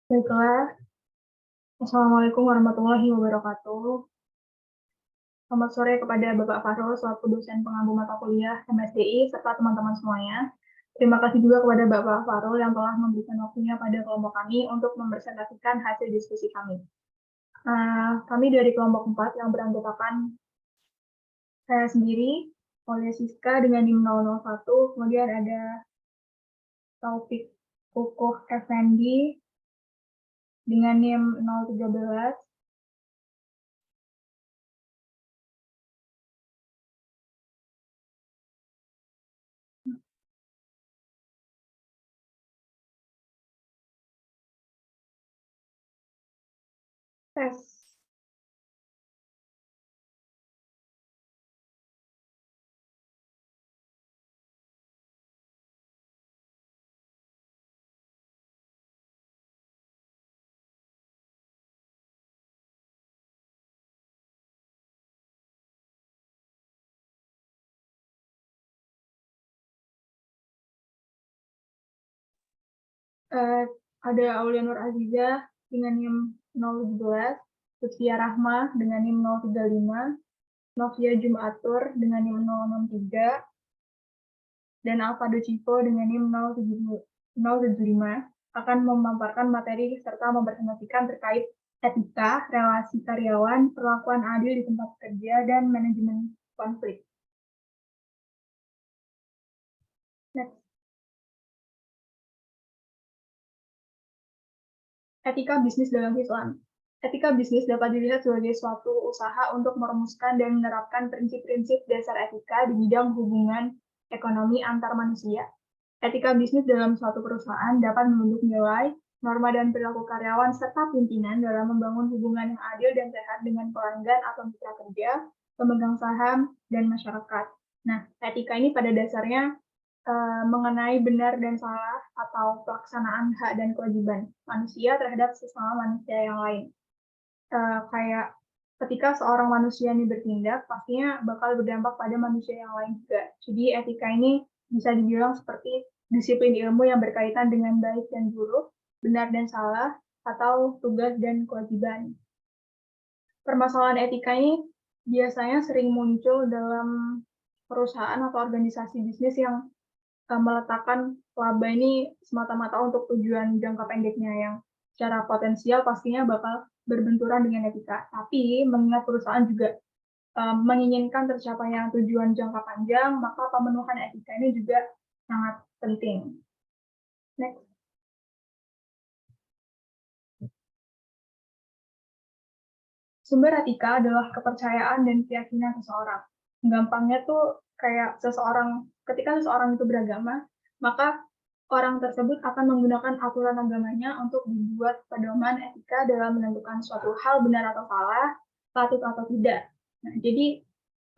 Baiklah, Assalamualaikum warahmatullahi wabarakatuh. Selamat sore kepada Bapak Fahrul selaku dosen pengampu mata kuliah MSDI serta teman-teman semuanya. Terima kasih juga kepada Bapak Fahrul yang telah memberikan waktunya pada kelompok kami untuk mempresentasikan hasil diskusi kami. Kami dari kelompok 4 yang beranggotakan saya sendiri, oleh Siska dengan NIM 001, kemudian ada Taufik Kukuh Effendi dengan NIM 013, tes. Ada Aulia Nur Aziza dengan NIM 017, Lutfia Rahma dengan NIM 035, Novia Jumatur dengan NIM 063, dan Alfado Cipo dengan NIM 075 akan memaparkan materi serta mempresentasikan terkait etika, relasi karyawan, perlakuan adil di tempat kerja, dan manajemen konflik. Next. Etika bisnis dalam Islam. Etika bisnis dapat dilihat sebagai suatu usaha untuk merumuskan dan menerapkan prinsip-prinsip dasar etika di bidang hubungan ekonomi antar manusia. Etika bisnis dalam suatu perusahaan dapat membentuk nilai, norma dan perilaku karyawan serta pimpinan dalam membangun hubungan yang adil dan sehat dengan pelanggan atau mitra kerja, pemegang saham, dan masyarakat. Nah, etika ini pada dasarnya mengenai benar dan salah atau pelaksanaan hak dan kewajiban manusia terhadap sesama manusia yang lain. Kayak ketika seorang manusia ini bertindak, pastinya bakal berdampak pada manusia yang lain juga. Jadi etika ini bisa dibilang seperti disiplin ilmu yang berkaitan dengan baik dan buruk, benar dan salah, atau tugas dan kewajiban. Permasalahan etika ini biasanya sering muncul dalam perusahaan atau organisasi bisnis yang meletakkan laba ini semata-mata untuk tujuan jangka pendeknya yang secara potensial pastinya bakal berbenturan dengan etika. Tapi mengingat perusahaan juga menginginkan tercapainya tujuan jangka panjang, maka pemenuhan etika ini juga sangat penting. Next. Sumber etika adalah kepercayaan dan keyakinan seseorang. Gampangnya tuh kayak ketika seseorang itu beragama, maka orang tersebut akan menggunakan aturan agamanya untuk dibuat pedoman etika dalam menentukan suatu hal benar atau salah, patut atau tidak. Nah, jadi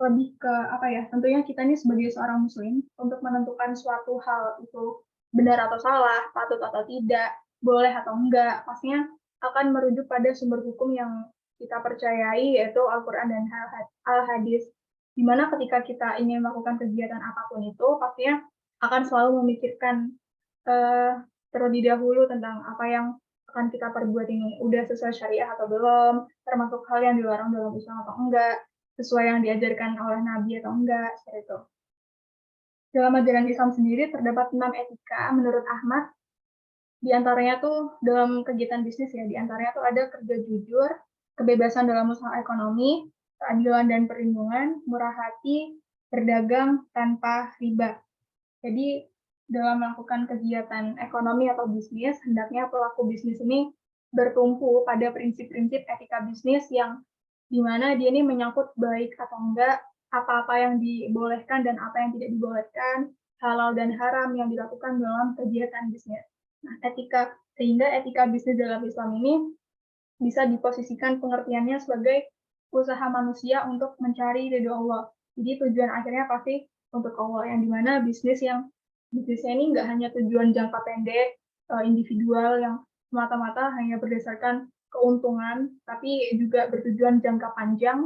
lebih ke apa ya? Tentunya kita ini sebagai seorang muslim untuk menentukan suatu hal itu benar atau salah, patut atau tidak, boleh atau enggak, pastinya akan merujuk pada sumber hukum yang kita percayai yaitu Al-Quran dan Al-Hadis. Di mana ketika kita ingin melakukan kegiatan apapun itu, pastinya akan selalu memikirkan terlebih dahulu tentang apa yang akan kita perbuat ini. Udah sesuai syariah atau belum, termasuk hal yang dilarang dalam Islam atau enggak, sesuai yang diajarkan oleh Nabi atau enggak, seperti itu. Dalam ajaran Islam sendiri terdapat 6 etika menurut Ahmad. Di antaranya tuh dalam kegiatan bisnis ya, di antaranya tuh ada kerja jujur, kebebasan dalam usaha ekonomi, keadilan dan perlindungan, murah hati, berdagang tanpa riba. Jadi dalam melakukan kegiatan ekonomi atau bisnis, hendaknya pelaku bisnis ini bertumpu pada prinsip-prinsip etika bisnis yang dimana dia ini menyangkut baik atau enggak, apa-apa yang dibolehkan dan apa yang tidak dibolehkan, halal dan haram yang dilakukan dalam kegiatan bisnis. Nah, sehingga etika bisnis dalam Islam ini bisa diposisikan pengertiannya sebagai usaha manusia untuk mencari ridho Allah. Jadi tujuan akhirnya pasti untuk Allah, yang dimana bisnisnya ini nggak hanya tujuan jangka pendek, individual yang semata-mata hanya berdasarkan keuntungan, tapi juga bertujuan jangka panjang,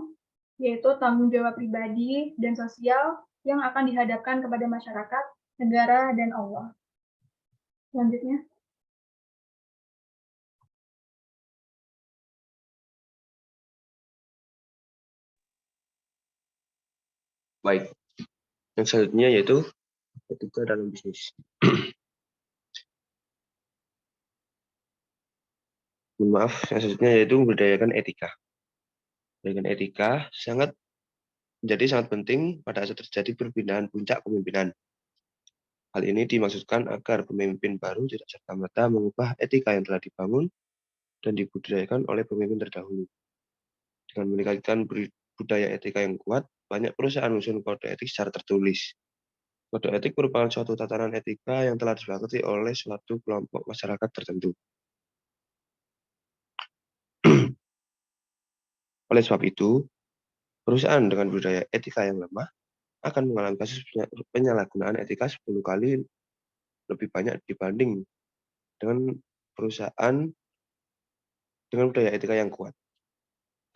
yaitu tanggung jawab pribadi dan sosial yang akan dihadapkan kepada masyarakat, negara, dan Allah. Selanjutnya. Baik, yang selanjutnya yaitu etika dalam bisnis. Mohon maaf, yang selanjutnya yaitu memberdayakan etika. Dengan etika menjadi sangat penting pada saat terjadi perpindahan puncak kepemimpinan. Hal ini dimaksudkan agar pemimpin baru tidak serta-merta mengubah etika yang telah dibangun dan dibudidayakan oleh pemimpin terdahulu. Dengan meningkatkan budaya etika yang kuat, banyak perusahaan menyusun kode etik secara tertulis. Kode etik merupakan suatu tatanan etika yang telah disepakati oleh suatu kelompok masyarakat tertentu. Oleh sebab itu, perusahaan dengan budaya etika yang lemah akan mengalami kasus penyalahgunaan etika 10 kali lebih banyak dibanding dengan perusahaan dengan budaya etika yang kuat.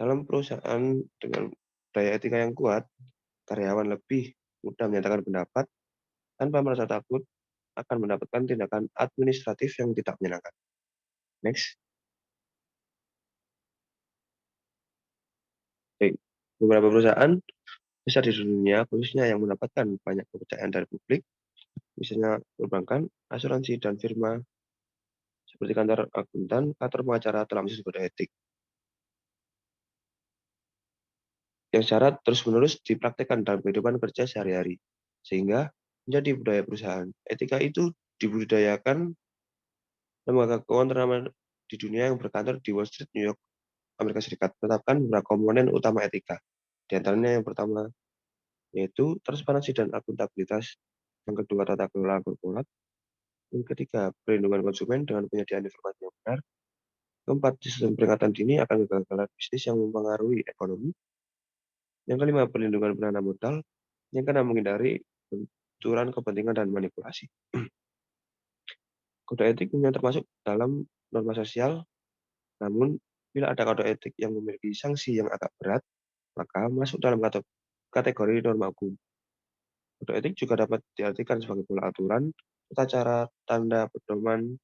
Dalam perusahaan dengan budaya etika yang kuat, karyawan lebih mudah menyatakan pendapat tanpa merasa takut akan mendapatkan tindakan administratif yang tidak menyenangkan. Next. Baik. Beberapa perusahaan besar di dunia, khususnya yang mendapatkan banyak kepercayaan dari publik, misalnya perbankan, asuransi, dan firma seperti kantor akuntan, kantor pengacara telah menyusun kode etik yang syarat terus-menerus dipraktikkan dalam kehidupan kerja sehari-hari, sehingga menjadi budaya perusahaan. Etika itu dibudidayakan lembaga keuangan ternama di dunia yang berkantor di Wall Street, New York, Amerika Serikat, menetapkan beberapa komponen utama etika. Di antaranya yang pertama yaitu transparansi dan akuntabilitas, yang kedua tata kelola korporat, yang ketiga perlindungan konsumen dengan penyediaan informasi yang benar, keempat sistem peringatan dini akan kegagalan bisnis yang mempengaruhi ekonomi, yang kelima perlindungan penanam modal, yang keenam menghindari benturan kepentingan dan manipulasi. Kode etik yang termasuk dalam norma sosial, namun bila ada kode etik yang memiliki sanksi yang agak berat, maka masuk dalam kategori norma hukum. Kode etik juga dapat diartikan sebagai pola aturan, tata cara, tanda pedoman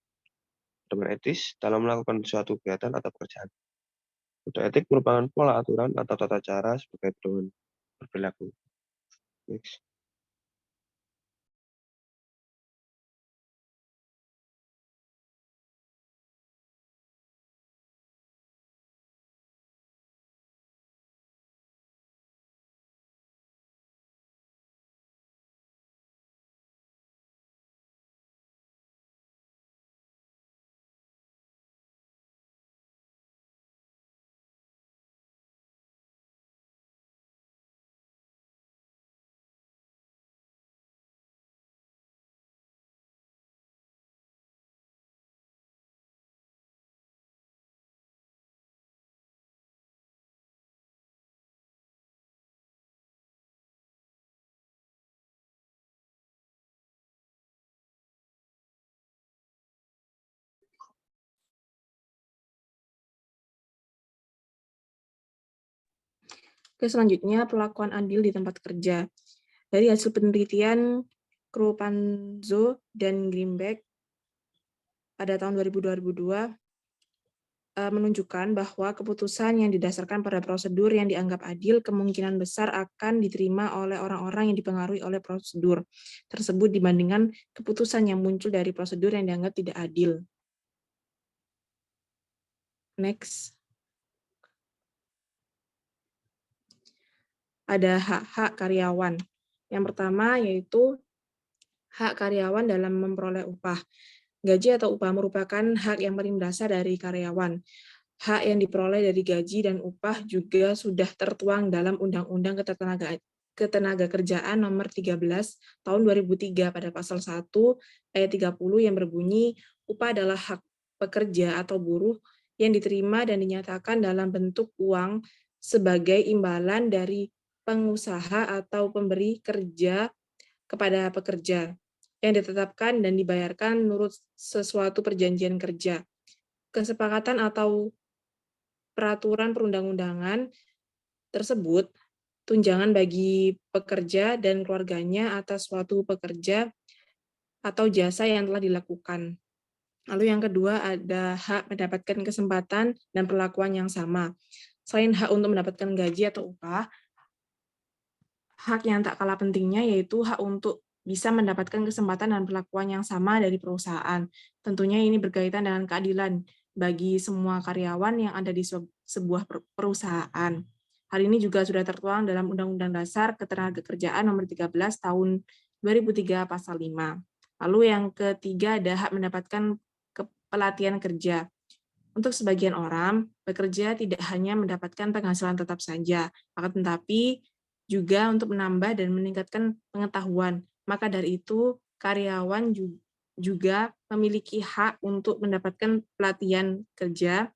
etis dalam melakukan suatu kegiatan atau pekerjaan. Kode etik merupakan pola aturan atau tata cara sebagai pedoman berperilaku. Next. Oke, selanjutnya perlakuan adil di tempat kerja. Dari hasil penelitian Krupanzo dan Greenberg pada tahun 2002 menunjukkan bahwa keputusan yang didasarkan pada prosedur yang dianggap adil kemungkinan besar akan diterima oleh orang-orang yang dipengaruhi oleh prosedur tersebut dibandingkan keputusan yang muncul dari prosedur yang dianggap tidak adil. Next. Ada hak-hak karyawan. Yang pertama yaitu hak karyawan dalam memperoleh upah. Gaji atau upah merupakan hak yang paling mendasar dari karyawan. Hak yang diperoleh dari gaji dan upah juga sudah tertuang dalam Undang-Undang Ketenagakerjaan Nomor 13 Tahun 2003 pada pasal 1 ayat 30 yang berbunyi upah adalah hak pekerja atau buruh yang diterima dan dinyatakan dalam bentuk uang sebagai imbalan dari pengusaha atau pemberi kerja kepada pekerja yang ditetapkan dan dibayarkan menurut sesuatu perjanjian kerja, kesepakatan atau peraturan perundang-undangan tersebut, tunjangan bagi pekerja dan keluarganya atas suatu pekerja atau jasa yang telah dilakukan. Lalu yang kedua ada hak mendapatkan kesempatan dan perlakuan yang sama. Selain hak untuk mendapatkan gaji atau upah, hak yang tak kalah pentingnya yaitu hak untuk bisa mendapatkan kesempatan dan perlakuan yang sama dari perusahaan. Tentunya ini berkaitan dengan keadilan bagi semua karyawan yang ada di sebuah perusahaan. Hal ini juga sudah tertuang dalam Undang-Undang Dasar Ketenagakerjaan Nomor 13 Tahun 2003 Pasal 5. Lalu yang ketiga ada hak mendapatkan pelatihan kerja. Untuk sebagian orang, bekerja tidak hanya mendapatkan penghasilan tetap saja, akan tetapi juga untuk menambah dan meningkatkan pengetahuan. Maka dari itu, karyawan juga memiliki hak untuk mendapatkan pelatihan kerja,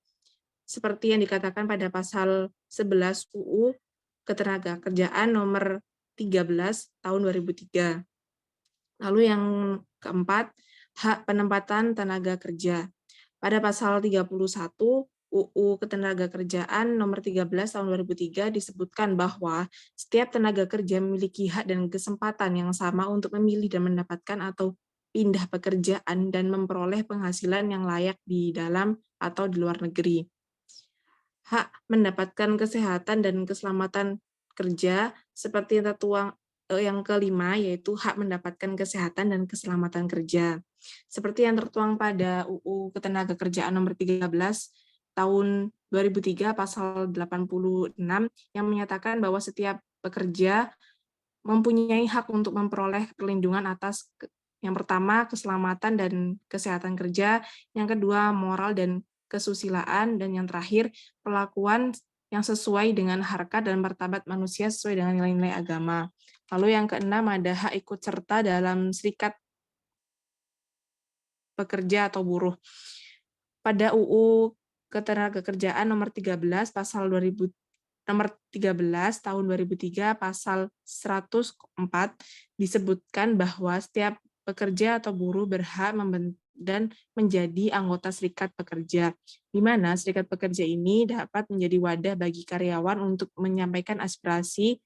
seperti yang dikatakan pada pasal 11 UU Ketenagakerjaan nomor 13 tahun 2003. Lalu yang keempat, hak penempatan tenaga kerja. Pada pasal 31 UU Ketenagakerjaan nomor 13 tahun 2003 disebutkan bahwa setiap tenaga kerja memiliki hak dan kesempatan yang sama untuk memilih dan mendapatkan atau pindah pekerjaan dan memperoleh penghasilan yang layak di dalam atau di luar negeri. Hak mendapatkan kesehatan dan keselamatan kerja seperti yang tertuang yang kelima, yaitu hak mendapatkan kesehatan dan keselamatan kerja. Seperti yang tertuang pada UU Ketenagakerjaan Nomor 13 Tahun 2003 Pasal 86 yang menyatakan bahwa setiap pekerja mempunyai hak untuk memperoleh perlindungan atas yang pertama, keselamatan dan kesehatan kerja, yang kedua, moral dan kesusilaan, dan yang terakhir, perlakuan yang sesuai dengan harkat dan martabat manusia sesuai dengan nilai-nilai agama. Lalu yang keenam ada hak ikut serta dalam serikat pekerja atau buruh. Pada UU Ketenagakerjaan nomor 13 pasal 2000 nomor 13 tahun 2003 pasal 104 disebutkan bahwa setiap pekerja atau buruh berhak dan menjadi anggota serikat pekerja, di mana serikat pekerja ini dapat menjadi wadah bagi karyawan untuk menyampaikan aspirasi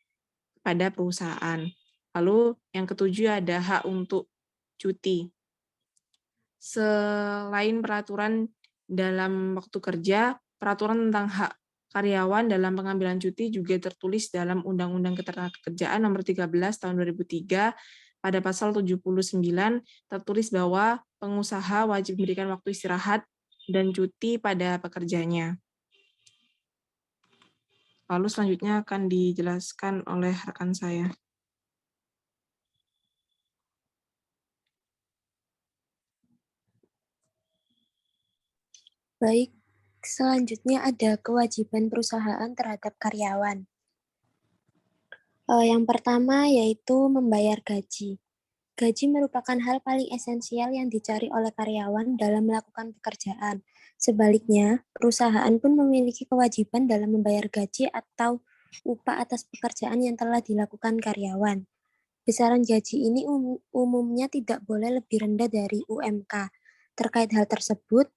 pada perusahaan. Lalu yang ketujuh ada hak untuk cuti. Selain peraturan dalam waktu kerja, peraturan tentang hak karyawan dalam pengambilan cuti juga tertulis dalam Undang-Undang Ketenagakerjaan Nomor 13 Tahun 2003 pada pasal 79 tertulis bahwa pengusaha wajib memberikan waktu istirahat dan cuti pada pekerjanya. Lalu selanjutnya akan dijelaskan oleh rekan saya. Baik, selanjutnya ada kewajiban perusahaan terhadap karyawan. Yang pertama yaitu membayar gaji. Gaji merupakan hal paling esensial yang dicari oleh karyawan dalam melakukan pekerjaan. Sebaliknya, perusahaan pun memiliki kewajiban dalam membayar gaji atau upah atas pekerjaan yang telah dilakukan karyawan. Besaran gaji ini umumnya tidak boleh lebih rendah dari UMK. Terkait hal tersebut,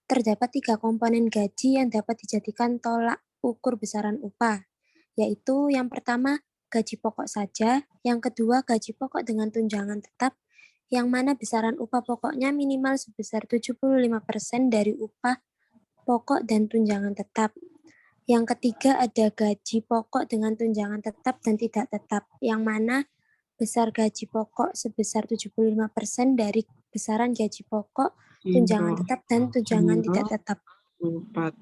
terdapat 3 komponen gaji yang dapat dijadikan tolak ukur besaran upah, yaitu yang pertama, gaji pokok saja, yang kedua, gaji pokok dengan tunjangan tetap, yang mana besaran upah pokoknya minimal sebesar 75% dari upah pokok dan tunjangan tetap. Yang ketiga, ada gaji pokok dengan tunjangan tetap dan tidak tetap, yang mana besar gaji pokok sebesar 75% dari besaran gaji pokok, tunjangan tetap, dan tunjangan tidak tetap. 4.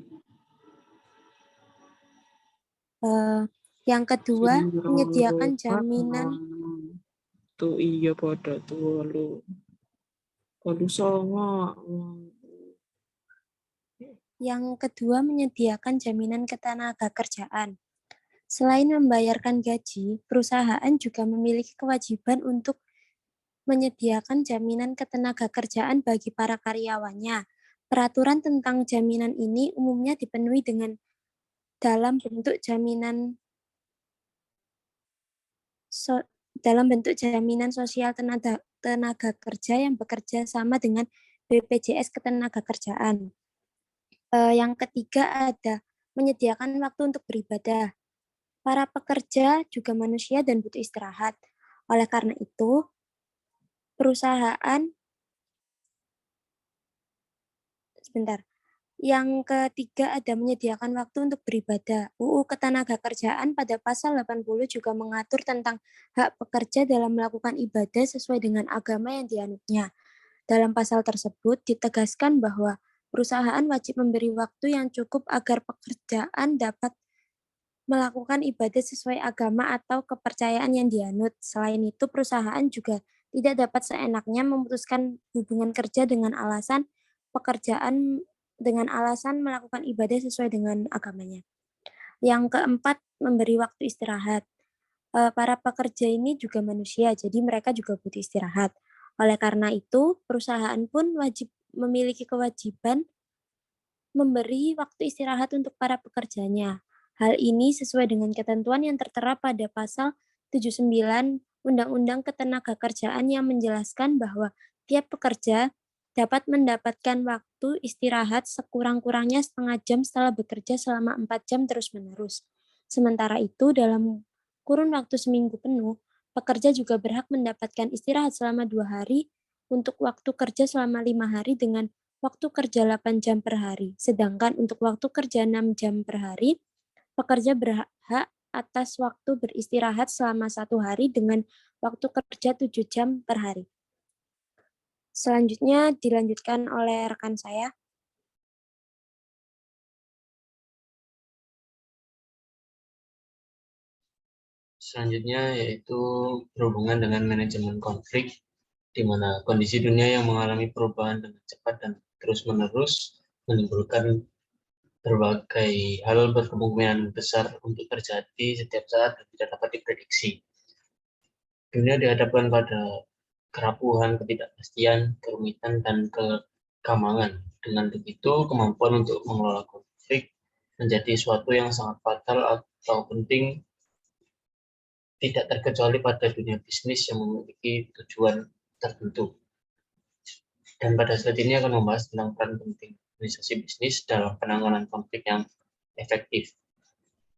Yang kedua, menyediakan jaminan tuh iya pada tuh lu. Waduh songo. Yang kedua, menyediakan jaminan ketenagakerjaan. Selain membayarkan gaji, perusahaan juga memiliki kewajiban untuk menyediakan jaminan ketenagakerjaan bagi para karyawannya. Peraturan tentang jaminan ini umumnya dipenuhi dalam bentuk jaminan sosial tenaga kerja yang bekerja sama dengan BPJS Ketenagakerjaan. Yang ketiga ada menyediakan waktu untuk beribadah. Para pekerja juga manusia dan butuh istirahat. Oleh karena itu, perusahaan Yang ketiga ada menyediakan waktu untuk beribadah. UU Ketenagakerjaan pada pasal 80 juga mengatur tentang hak pekerja dalam melakukan ibadah sesuai dengan agama yang dianutnya. Dalam pasal tersebut ditegaskan bahwa perusahaan wajib memberi waktu yang cukup agar pekerjaan dapat melakukan ibadah sesuai agama atau kepercayaan yang dianut. Selain itu, perusahaan juga tidak dapat seenaknya memutuskan hubungan kerja dengan alasan melakukan ibadah sesuai dengan agamanya. Yang keempat, memberi waktu istirahat. Para pekerja ini juga manusia, jadi mereka juga butuh istirahat. Oleh karena itu, perusahaan pun wajib memiliki kewajiban memberi waktu istirahat untuk para pekerjanya. Hal ini sesuai dengan ketentuan yang tertera pada pasal 79 Undang-Undang Ketenagakerjaan yang menjelaskan bahwa tiap pekerja dapat mendapatkan waktu istirahat sekurang-kurangnya setengah jam setelah bekerja selama 4 jam terus-menerus. Sementara itu, dalam kurun waktu seminggu penuh, pekerja juga berhak mendapatkan istirahat selama 2 hari untuk waktu kerja selama 5 hari dengan waktu kerja 8 jam per hari. Sedangkan untuk waktu kerja 6 jam per hari, pekerja berhak atas waktu beristirahat selama 1 hari dengan waktu kerja 7 jam per hari. Selanjutnya dilanjutkan oleh rekan saya. Selanjutnya yaitu berhubungan dengan manajemen konflik, di mana kondisi dunia yang mengalami perubahan dengan cepat dan terus-menerus menimbulkan berbagai hal berkemungkinan besar untuk terjadi setiap saat dan tidak dapat diprediksi. Dunia dihadapkan pada kerapuhan, ketidakpastian, kerumitan, dan kegamangan. Dengan begitu, kemampuan untuk mengelola konflik menjadi suatu yang sangat fatal atau penting, tidak terkecuali pada dunia bisnis yang memiliki tujuan tertentu. Dan pada saat ini akan membahas tentang peran penting organisasi bisnis dalam penanganan konflik yang efektif.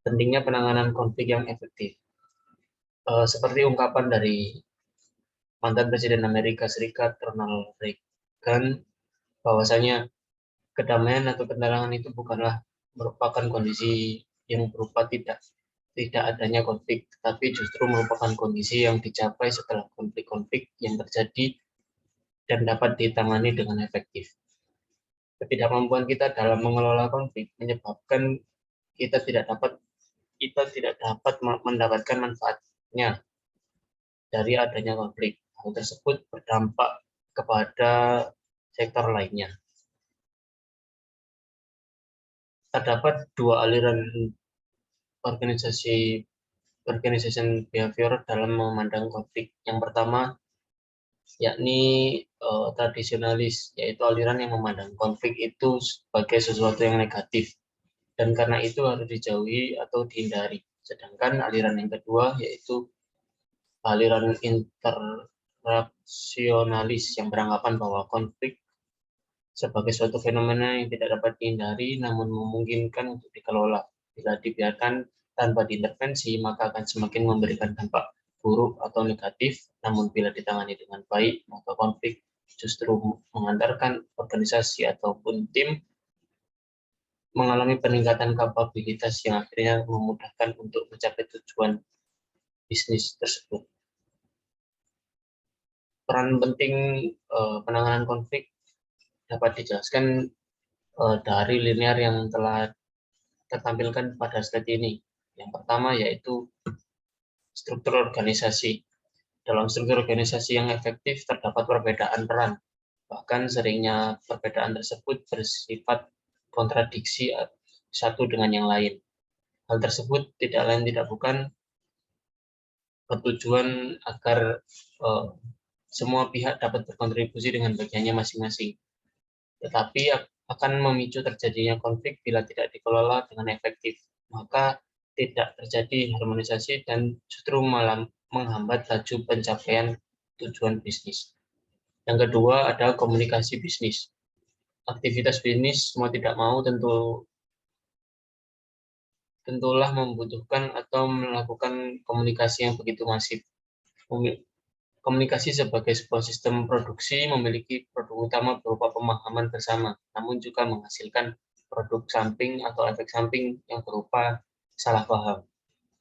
Pentingnya penanganan konflik yang efektif. Seperti ungkapan dari mantan Presiden Amerika Serikat Ronald Reagan, bahwasanya kedamaian atau ketenangan itu bukanlah merupakan kondisi yang berupa tidak adanya konflik, tetapi justru merupakan kondisi yang dicapai setelah konflik-konflik yang terjadi dan dapat ditangani dengan efektif. Ketidakmampuan kita dalam mengelola konflik menyebabkan kita tidak dapat mendapatkan manfaatnya dari adanya konflik. Hal tersebut berdampak kepada sektor lainnya. Terdapat dua aliran organization behavior dalam memandang konflik. Yang pertama yakni tradisionalis, yaitu aliran yang memandang konflik itu sebagai sesuatu yang negatif dan karena itu harus dijauhi atau dihindari. Sedangkan aliran yang kedua yaitu aliran interrelasionalis yang beranggapan bahwa konflik sebagai suatu fenomena yang tidak dapat dihindari namun memungkinkan untuk dikelola. Bila dibiarkan tanpa diintervensi, maka akan semakin memberikan dampak buruk atau negatif, namun bila ditangani dengan baik, maka konflik justru mengantarkan organisasi ataupun tim mengalami peningkatan kapabilitas yang akhirnya memudahkan untuk mencapai tujuan bisnis tersebut. Peran penting penanganan konflik dapat dijelaskan dari linear yang telah tertampilkan pada slide ini. Yang pertama yaitu struktur organisasi. Dalam struktur organisasi yang efektif terdapat perbedaan peran. Bahkan seringnya perbedaan tersebut bersifat kontradiksi satu dengan yang lain. Hal tersebut tidak lain tidak bukan bertujuan agar semua pihak dapat berkontribusi dengan bagiannya masing-masing. Tetapi akan memicu terjadinya konflik bila tidak dikelola dengan efektif. Maka tidak terjadi harmonisasi dan justru malah menghambat laju pencapaian tujuan bisnis. Yang kedua ada komunikasi bisnis. Aktivitas bisnis mau tidak mau tentulah membutuhkan atau melakukan komunikasi yang begitu masif. Komunikasi sebagai sebuah sistem produksi memiliki produk utama berupa pemahaman bersama, namun juga menghasilkan produk samping atau efek samping yang berupa salah paham.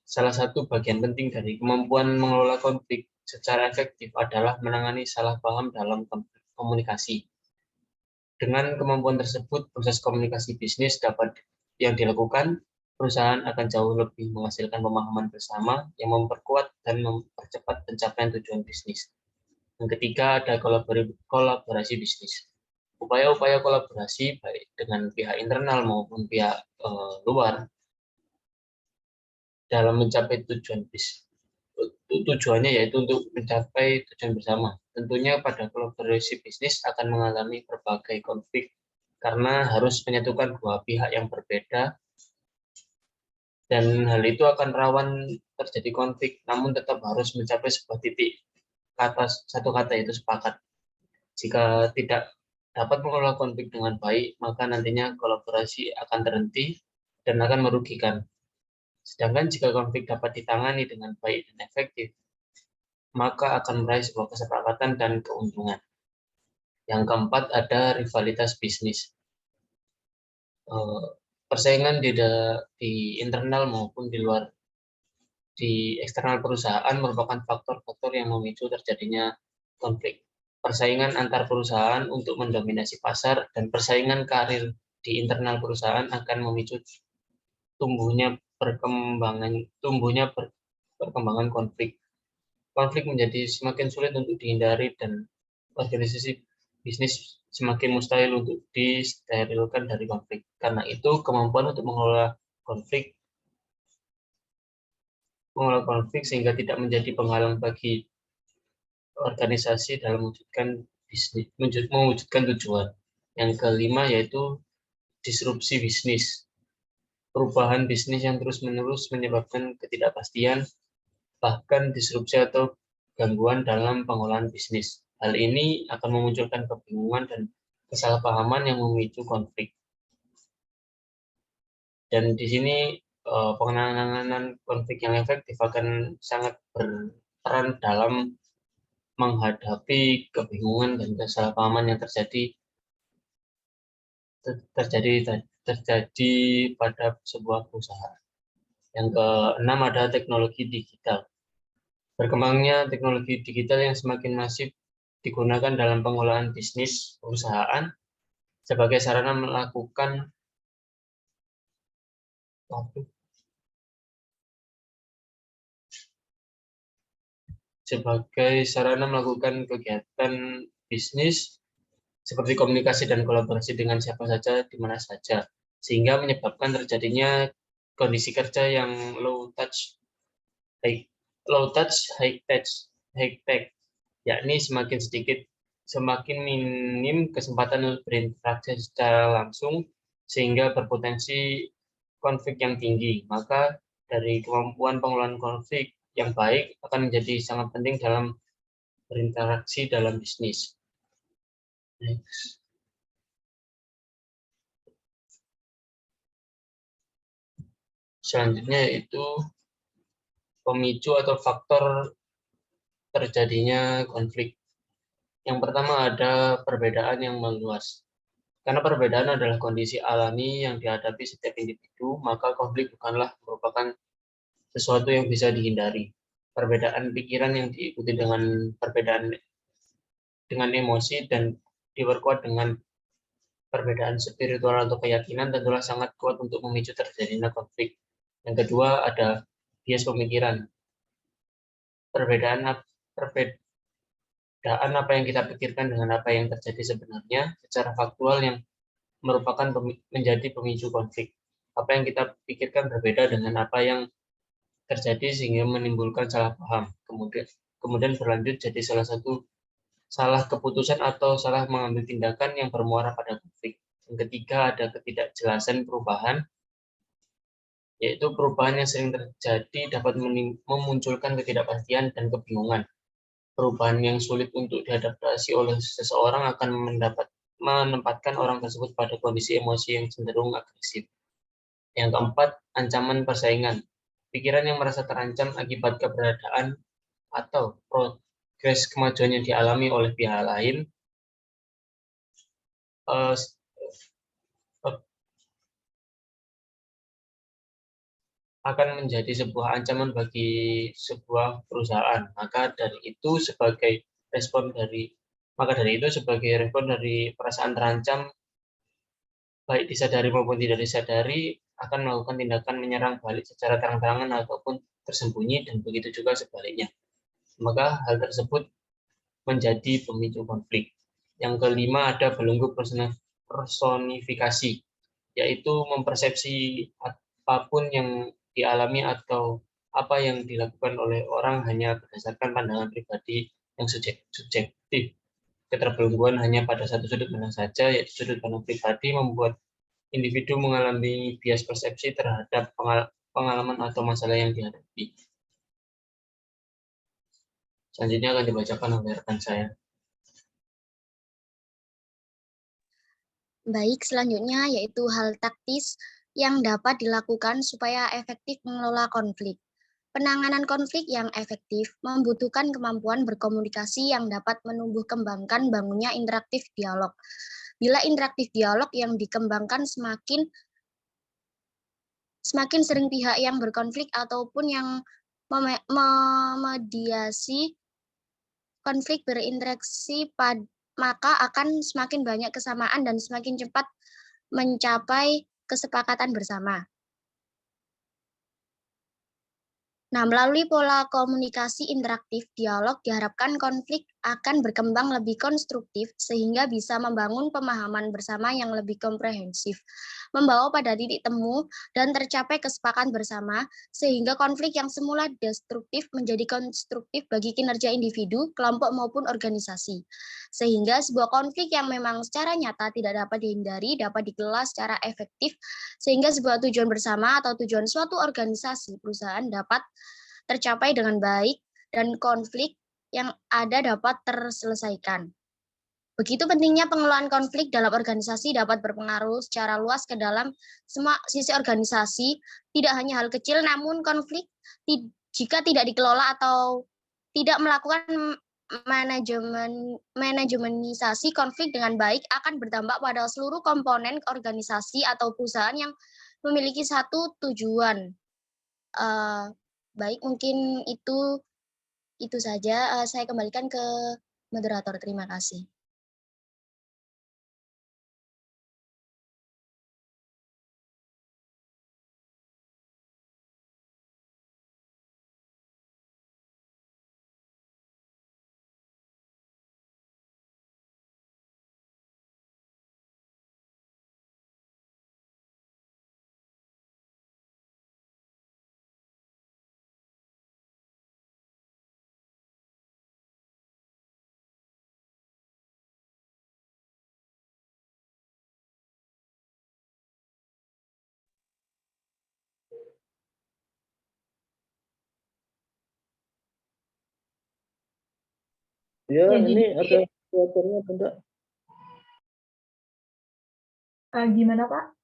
Salah satu bagian penting dari kemampuan mengelola konflik secara efektif adalah menangani salah paham dalam komunikasi. Dengan kemampuan tersebut, proses komunikasi bisnis yang dilakukan, perusahaan akan jauh lebih menghasilkan pemahaman bersama yang memperkuat dan mempercepat pencapaian tujuan bisnis. Yang ketiga, ada kolaborasi bisnis. Upaya-upaya kolaborasi baik dengan pihak internal maupun pihak luar dalam mencapai tujuan bisnis. Tujuannya yaitu untuk mencapai tujuan bersama. Tentunya pada kolaborasi bisnis akan mengalami berbagai konflik karena harus menyatukan dua pihak yang berbeda, dan hal itu akan rawan terjadi konflik, namun tetap harus mencapai sebuah titik satu kata yaitu sepakat. Jika tidak dapat mengelola konflik dengan baik, maka nantinya kolaborasi akan terhenti dan akan merugikan. Sedangkan jika konflik dapat ditangani dengan baik dan efektif, maka akan meraih sebuah kesepakatan dan keuntungan. Yang keempat, ada rivalitas bisnis. Persaingan di internal maupun di eksternal perusahaan merupakan faktor-faktor yang memicu terjadinya konflik. Persaingan antar perusahaan untuk mendominasi pasar dan persaingan karir di internal perusahaan akan memicu tumbuhnya perkembangan konflik. Konflik menjadi semakin sulit untuk dihindari dan organisasi bisnis semakin mustahil untuk disterilkan dari konflik. Karena itu, kemampuan untuk mengelola konflik sehingga tidak menjadi penghalang bagi organisasi dalam mewujudkan tujuan. Yang kelima yaitu disrupsi bisnis. Perubahan bisnis yang terus-menerus menyebabkan ketidakpastian, bahkan disrupsi atau gangguan dalam pengolahan bisnis. Hal ini akan memunculkan kebingungan dan kesalahpahaman yang memicu konflik. Dan di sini penanganan konflik yang efektif akan sangat berperan dalam menghadapi kebingungan dan kesalahpahaman yang terjadi pada sebuah perusahaan. Yang keenam, ada teknologi digital. Berkembangnya teknologi digital yang semakin masif digunakan dalam pengolahan bisnis perusahaan sebagai sarana melakukan kegiatan bisnis seperti komunikasi dan kolaborasi dengan siapa saja, di mana saja, sehingga menyebabkan terjadinya kondisi kerja yang low touch, high tech, yakni semakin minim kesempatan untuk berinteraksi secara langsung, sehingga berpotensi konflik yang tinggi. Maka dari kemampuan pengelolaan konflik yang baik akan menjadi sangat penting dalam berinteraksi dalam bisnis. Next. Selanjutnya yaitu pemicu atau faktor terjadinya konflik. Yang pertama, ada perbedaan yang meluas. Karena perbedaan adalah kondisi alami yang dihadapi setiap individu, maka konflik bukanlah merupakan sesuatu yang bisa dihindari. Perbedaan pikiran yang diikuti dengan emosi dan diperkuat dengan perbedaan spiritual atau keyakinan tentulah sangat kuat untuk memicu terjadinya konflik. Yang kedua, ada bias pemikiran. Perbedaan apa yang kita pikirkan dengan apa yang terjadi sebenarnya secara faktual yang merupakan menjadi pemicu konflik. Apa yang kita pikirkan berbeda dengan apa yang terjadi sehingga menimbulkan salah paham. Kemudian berlanjut jadi salah keputusan atau salah mengambil tindakan yang bermuara pada konflik. Yang ketiga, ada ketidakjelasan perubahan, yaitu perubahan yang sering terjadi dapat memunculkan ketidakpastian dan kebingungan. Perubahan yang sulit untuk diadaptasi oleh seseorang akan menempatkan orang tersebut pada kondisi emosi yang cenderung agresif. Yang keempat, ancaman persaingan. Pikiran yang merasa terancam akibat keberadaan atau progres kemajuan yang dialami oleh pihak lain akan menjadi sebuah ancaman bagi sebuah perusahaan. Maka dari itu sebagai respon dari perasaan terancam, baik disadari maupun tidak disadari, akan melakukan tindakan menyerang balik secara terang-terangan ataupun tersembunyi, dan begitu juga sebaliknya. Maka hal tersebut menjadi pemicu konflik. Yang kelima ada belenggu personifikasi, yaitu mempersepsi apapun yang dialami atau apa yang dilakukan oleh orang hanya berdasarkan pandangan pribadi yang subjektif. Keterbelengguan hanya pada satu sudut pandang saja, yaitu sudut pandang pribadi, membuat individu mengalami bias persepsi terhadap pengalaman atau masalah yang dihadapi. Selanjutnya akan dibacakan oleh rekan saya. Baik, selanjutnya yaitu hal taktis yang dapat dilakukan supaya efektif mengelola konflik. Penanganan konflik yang efektif membutuhkan kemampuan berkomunikasi yang dapat menumbuh kembangkan bangunnya interaktif dialog. Bila interaktif dialog yang dikembangkan semakin sering pihak yang berkonflik ataupun yang memediasi konflik berinteraksi maka akan semakin banyak kesamaan dan semakin cepat mencapai kesepakatan bersama. Nah, melalui pola komunikasi interaktif dialog diharapkan konflik akan berkembang lebih konstruktif sehingga bisa membangun pemahaman bersama yang lebih komprehensif, membawa pada titik temu dan tercapai kesepakatan bersama sehingga konflik yang semula destruktif menjadi konstruktif bagi kinerja individu, kelompok maupun organisasi. Sehingga sebuah konflik yang memang secara nyata tidak dapat dihindari dapat dikelola secara efektif sehingga sebuah tujuan bersama atau tujuan suatu organisasi perusahaan dapat tercapai dengan baik dan konflik yang ada dapat terselesaikan. Begitu pentingnya pengelolaan konflik dalam organisasi dapat berpengaruh secara luas ke dalam semua sisi organisasi, tidak hanya hal kecil, namun konflik jika tidak dikelola atau tidak melakukan manajemenisasi konflik dengan baik akan berdampak pada seluruh komponen organisasi atau perusahaan yang memiliki satu tujuan. Baik, mungkin itu saja. Saya kembalikan ke moderator. Terima kasih. Ya, Ya, ini jadi ada kuatarnya enggak? Gimana Pak?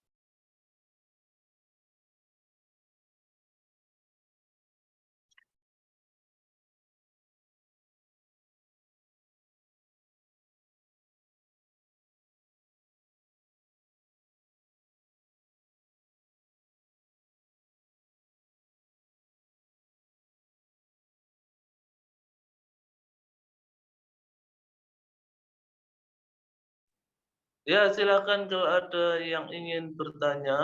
Ya, silakan kalau ada yang ingin bertanya.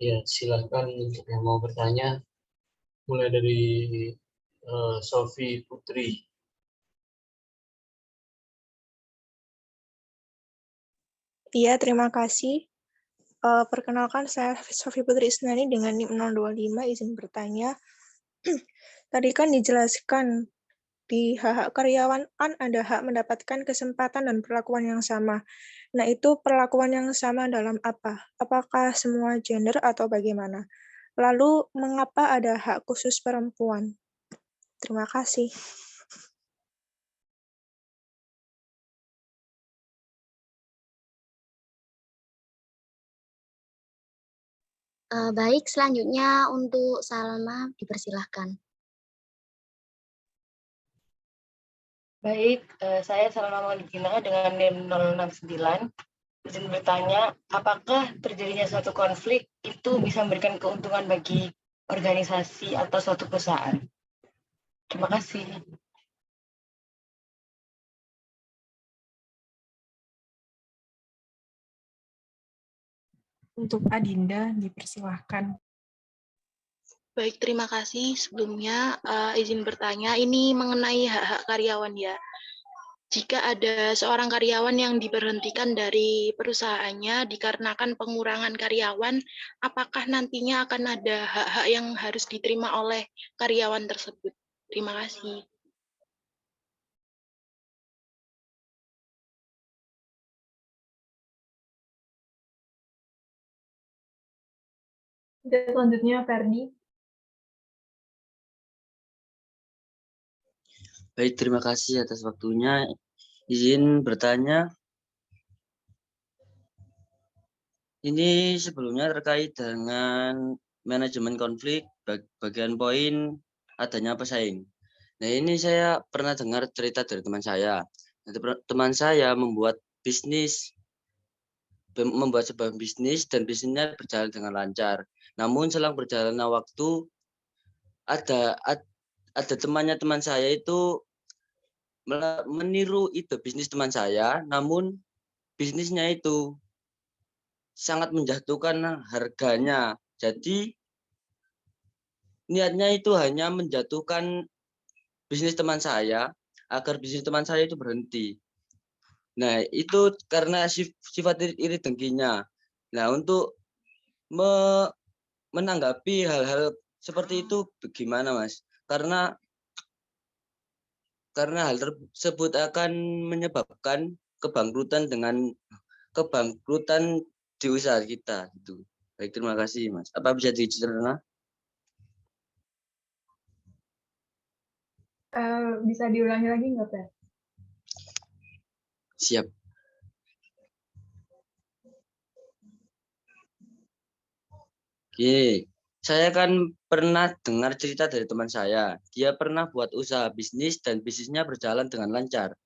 Ya, silakan untuk yang mau bertanya, mulai dari Sophie Putri. Iya, terima kasih. Perkenalkan, saya Sophie Putri Isnani dengan NIM 025, izin bertanya. Tadi kan dijelaskan di hak karyawan kan ada hak mendapatkan kesempatan dan perlakuan yang sama. Nah, itu perlakuan yang sama dalam apa? Apakah semua gender atau bagaimana? Lalu, mengapa ada hak khusus perempuan? Terima kasih. Baik, selanjutnya untuk Salma dipersilahkan. Baik, saya Salma Maulidina dengan NIM 069. Izin bertanya, apakah terjadinya suatu konflik itu bisa memberikan keuntungan bagi organisasi atau suatu perusahaan? Terima kasih. Untuk Adinda dipersilahkan. Baik, terima kasih. Sebelumnya izin bertanya, ini mengenai hak-hak karyawan ya. Jika ada seorang karyawan yang diberhentikan dari perusahaannya dikarenakan pengurangan karyawan, apakah nantinya akan ada hak-hak yang harus diterima oleh karyawan tersebut? Terima kasih. Oke, selanjutnya Ferdi. Baik, terima kasih atas waktunya. Izin bertanya, ini sebelumnya terkait dengan manajemen konflik, bagian poin adanya pesaing. Nah, ini saya pernah dengar cerita dari teman saya. Teman saya membuat sebuah bisnis dan bisnisnya berjalan dengan lancar. Namun selang berjalannya waktu, ada teman saya itu meniru itu bisnis teman saya, namun bisnisnya itu sangat menjatuhkan harganya. Jadi niatnya itu hanya menjatuhkan bisnis teman saya agar bisnis teman saya itu berhenti. Nah, itu karena sifat iri dengkinya. Nah, untuk menanggapi hal-hal seperti itu bagaimana, Mas? Karena hal tersebut akan menyebabkan kebangkrutan di usaha kita gitu. Baik, terima kasih, Mas. Apa bisa dicerna? Bisa diulangi lagi nggak, Fer? Siap. Oke, saya kan pernah dengar cerita dari teman saya. Dia pernah buat usaha bisnis dan bisnisnya berjalan dengan lancar.